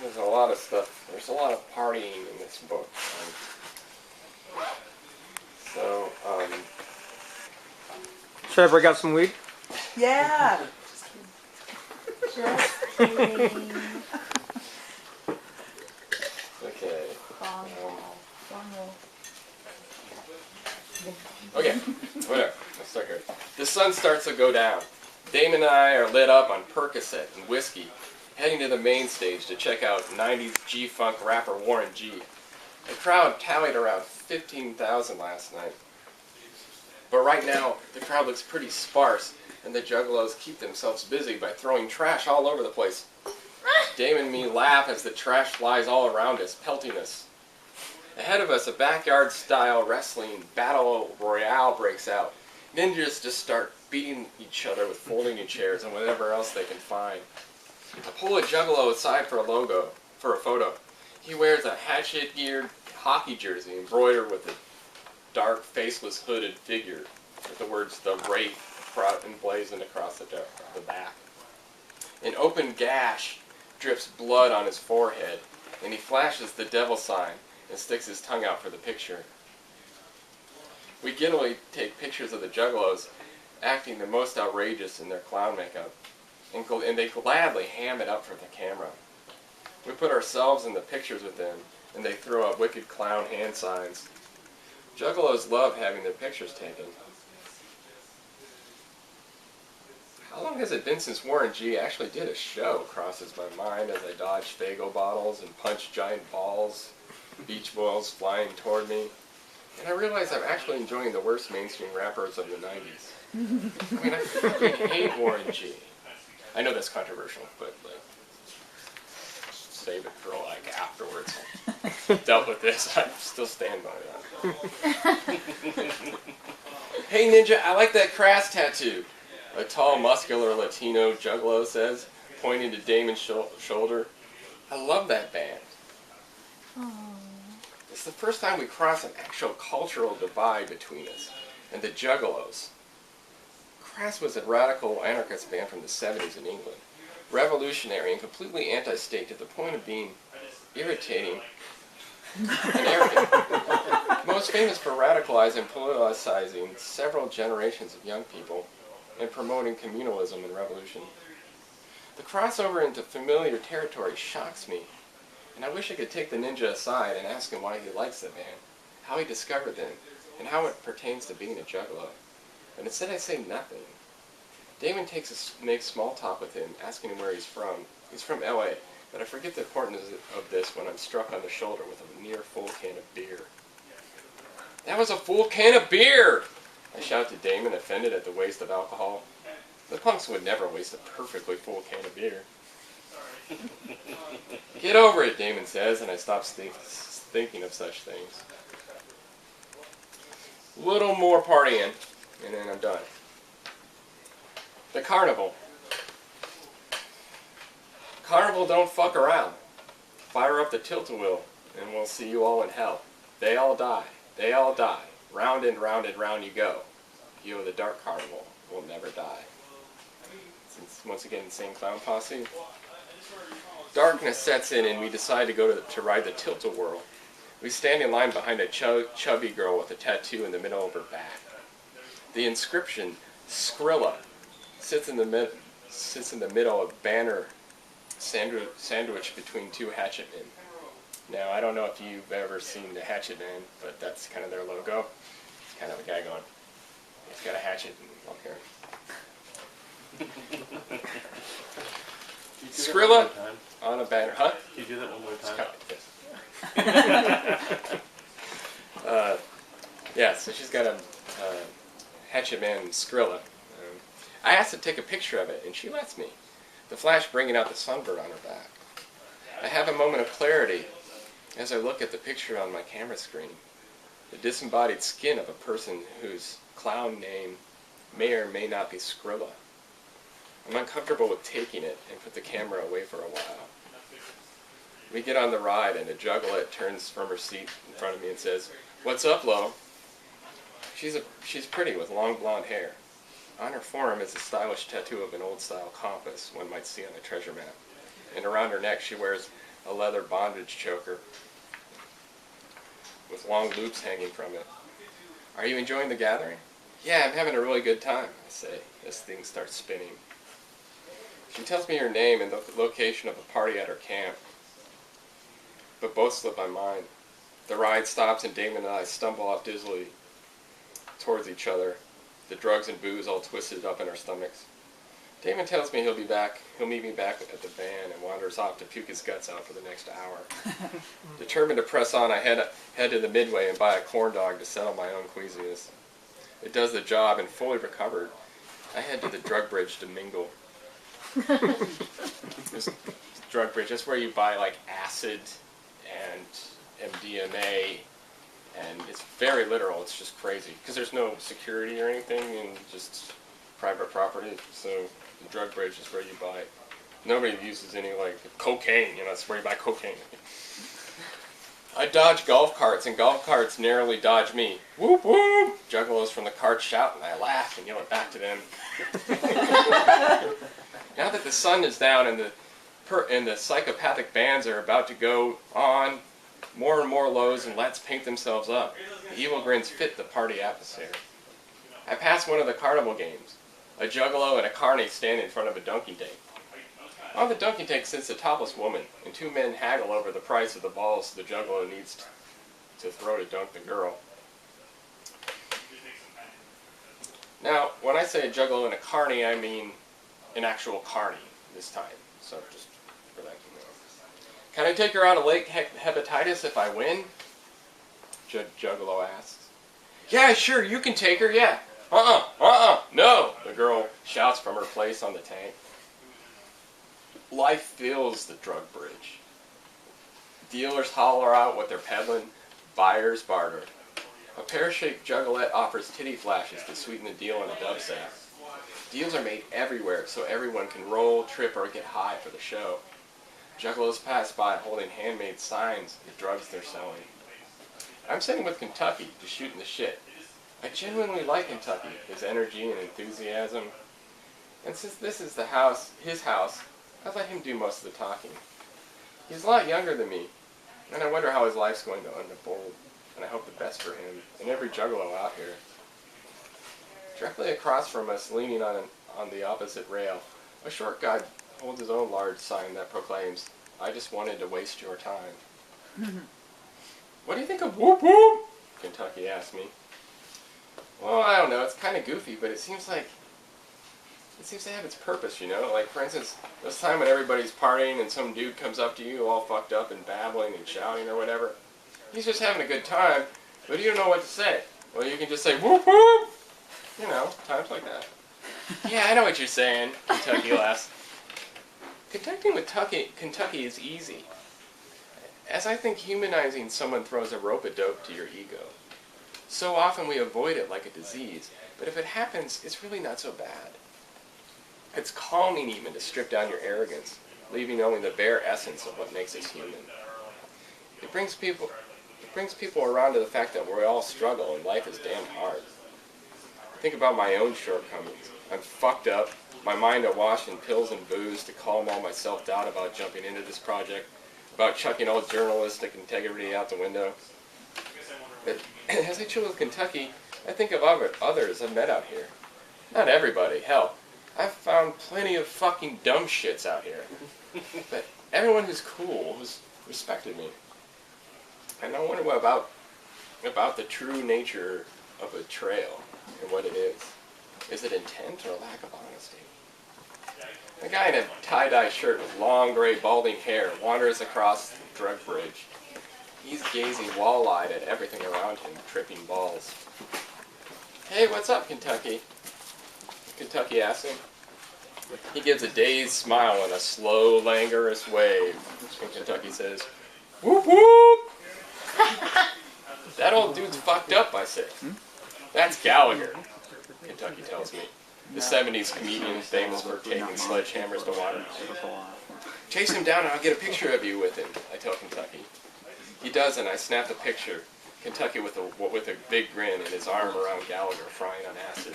There's a lot of stuff. There's a lot of partying in this book. Should I break out some weed? Yeah. Just kidding. Okay. Okay, whatever. Let's start here. The sun starts to go down. Damon and I are lit up on Percocet and whiskey, heading to the main stage to check out 90s G-Funk rapper Warren G. The crowd tallied around 15,000 last night. But right now, the crowd looks pretty sparse, and the juggalos keep themselves busy by throwing trash all over the place. Damon and me laugh as the trash flies all around us, pelting us. Ahead of us, a backyard-style wrestling battle royale breaks out. Ninjas just start beating each other with folding chairs and whatever else they can find. I pull a juggalo aside for a photo. He wears a hatchet-geared hockey jersey embroidered with a dark, faceless, hooded figure with the words "The Wraith" emblazoned across the back. An open gash drips blood on his forehead, and he flashes the devil sign and sticks his tongue out for the picture. We giddily take pictures of the juggalos acting the most outrageous in their clown makeup, and they gladly ham it up for the camera. We put ourselves in the pictures with them, and they throw up wicked clown hand signs. Juggalos love having their pictures taken. How long has it been since Warren G actually did a show, crosses my mind as I dodge Faygo bottles and punch giant balls, beach balls flying toward me. And I realize I'm actually enjoying the worst mainstream rappers of the 90s. I mean, I fucking hate Warren G. I know that's controversial, but like, save it for like afterwards. Dealt with this, I still stand by that. Hey Ninja, I like that Crass tattoo. A tall, muscular Latino juggalo says, pointing to Damon's shoulder. I love that band. Aww. It's the first time we cross an actual cultural divide between us and the juggalos. Crass was a radical anarchist band from the 70s in England. Revolutionary and completely anti-state to the point of being irritating and arrogant. Most famous for radicalizing and politicizing several generations of young people and promoting communalism and revolution. The crossover into familiar territory shocks me, and I wish I could take the ninja aside and ask him why he likes the band, how he discovered them, and how it pertains to being a juggalo. But instead I say nothing. Damon makes small talk with him, asking him where he's from. He's from LA, but I forget the importance of this when I'm struck on the shoulder with a near full can of beer. That was a full can of beer! I shout to Damon, offended at the waste of alcohol. The punks would never waste a perfectly full can of beer. Get over it, Damon says, and I stop thinking of such things. Little more partying, and then I'm done. The carnival. Carnival don't fuck around. Fire up the tilt-a-wheel, and we'll see you all in hell. They all die. They all die. Round and round and round you go. You, the Dark Carnival, will never die. Since, once again, same clown posse. Darkness sets in and we decide to go to ride the tilt-a-whirl. We stand in line behind a chubby girl with a tattoo in the middle of her back. The inscription, Skrilla, sits in the middle of a banner sandwiched between two hatchet men. Now, I don't know if you've ever seen the Hatchet Man, but that's kind of their logo. It's kind of a guy going, he's got a hatchet up here. Skrilla on a banner, huh? Can you do that one more time? Yeah, so she's got a Hatchet Man Skrilla. I asked to take a picture of it, and she lets me. The flash bringing out the sunburn on her back. I have a moment of clarity as I look at the picture on my camera screen. The disembodied skin of a person whose clown name may or may not be Skrilla. I'm uncomfortable with taking it and put the camera away for a while. We get on the ride and a juggalette turns from her seat in front of me and says, "What's up, Lo?" She's pretty with long blonde hair. On her forearm is a stylish tattoo of an old-style compass one might see on a treasure map. And around her neck she wears a leather bondage choker with long loops hanging from it. Are you enjoying the gathering? Yeah, I'm having a really good time, I say, as things start spinning. She tells me her name and the location of a party at her camp, but both slip my mind. The ride stops and Damon and I stumble off dizzily towards each other, the drugs and booze all twisted up in our stomachs. Damon tells me he'll meet me back at the van, and wanders off to puke his guts out for the next hour. Determined to press on, I head to the Midway and buy a corn dog to settle my own queasiness. It does the job, and fully recovered, I head to the drug bridge to mingle. This drug bridge, that's where you buy like acid and MDMA, and it's very literal. It's just crazy because there's no security or anything, and just private property. So the drug bridge is where you buy. Nobody uses any like cocaine. You know, that's where you buy cocaine. I dodge golf carts, and golf carts narrowly dodge me. Whoop whoop! Juggalos from the carts shout, and I laugh and yell it back to them. Now that the sun is down and the psychopathic bands are about to go on, more and more lows and lets paint themselves up. The evil grins fit the party atmosphere. I pass one of the carnival games. A juggalo and a carny stand in front of a donkey tank. On the donkey tank sits a topless woman, and two men haggle over the price of the balls the juggalo needs to throw to dunk the girl. Now, when I say a juggalo and a carny, I mean an actual carny this time. So just for that, you know. Can I take her out of lake hepatitis if I win? Juggalo asks. Yeah, sure, you can take her, yeah. No, the girl shouts from her place on the tank. Life fills the drug bridge. Dealers holler out what they're peddling, buyers barter. A pear-shaped juggalette offers titty flashes to sweeten the deal on a dub sack. Deals are made everywhere so everyone can roll, trip, or get high for the show. Juggalos pass by holding handmade signs of the drugs they're selling. I'm sitting with Kentucky, just shooting the shit. I genuinely like Kentucky, his energy and enthusiasm. And since this is his house, I let him do most of the talking. He's a lot younger than me, and I wonder how his life's going to unfold, and I hope the best for him and every juggalo out here. Directly across from us, leaning on the opposite rail, a short guy holds his own large sign that proclaims, "I just wanted to waste your time." What do you think of whoop whoop? Kentucky asked me. Well, I don't know, it's kind of goofy, but it seems to have its purpose, you know? Like, for instance, this time when everybody's partying and some dude comes up to you all fucked up and babbling and shouting or whatever. He's just having a good time, but you don't know what to say. Well, you can just say, whoop whoop! You know, times like that. Yeah, I know what you're saying, Kentucky laughs. Connecting with Kentucky is easy, as I think humanizing someone throws a rope-a-dope to your ego. So often we avoid it like a disease, but if it happens, it's really not so bad. It's calming even to strip down your arrogance, leaving only the bare essence of what makes us human. It brings people around to the fact that we all struggle and life is damn hard. Think about my own shortcomings. I'm fucked up, my mind awash in pills and booze to calm all my self-doubt about jumping into this project, about chucking all journalistic integrity out the window. But as I chill with Kentucky, I think of others I've met out here. Not everybody, hell. I've found plenty of fucking dumb shits out here. But everyone who's cool has respected me. And I wonder what about the true nature of a trail and what it is. Is it intent or lack of honesty? A guy in a tie-dye shirt with long gray balding hair wanders across the drug bridge. He's gazing wall-eyed at everything around him, tripping balls. Hey, what's up, Kentucky? Kentucky asks him. He gives a dazed smile and a slow, languorous wave. And Kentucky says, whoop whoop! That old dude's fucked up, I say. That's Gallagher, Kentucky tells me. The 70s comedian famous for taking sledgehammers to water. Chase him down and I'll get a picture of you with him, I tell Kentucky. He does, and I snap the picture. Kentucky with a big grin and his arm around Gallagher frying on acid.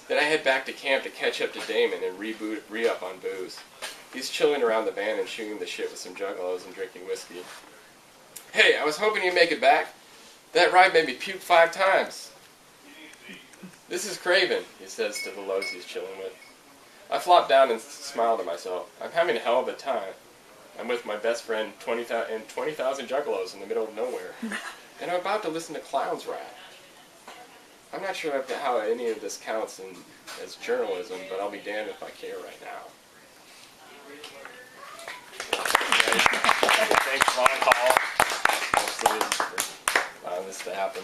Then I head back to camp to catch up to Damon and re-up on booze. He's chilling around the band and shooting the shit with some juggalos and drinking whiskey. Hey, I was hoping you'd make it back. That ride made me puke 5 times. This is Craven, he says to the lows he's chilling with. I flop down and smile to myself. I'm having a hell of a time. I'm with my best friend and 20,000 juggalos in the middle of nowhere. And I'm about to listen to clowns rap. I'm not sure how any of this counts as journalism, but I'll be damned if I care right now. Thanks, Long Haul. Allowing this to happen.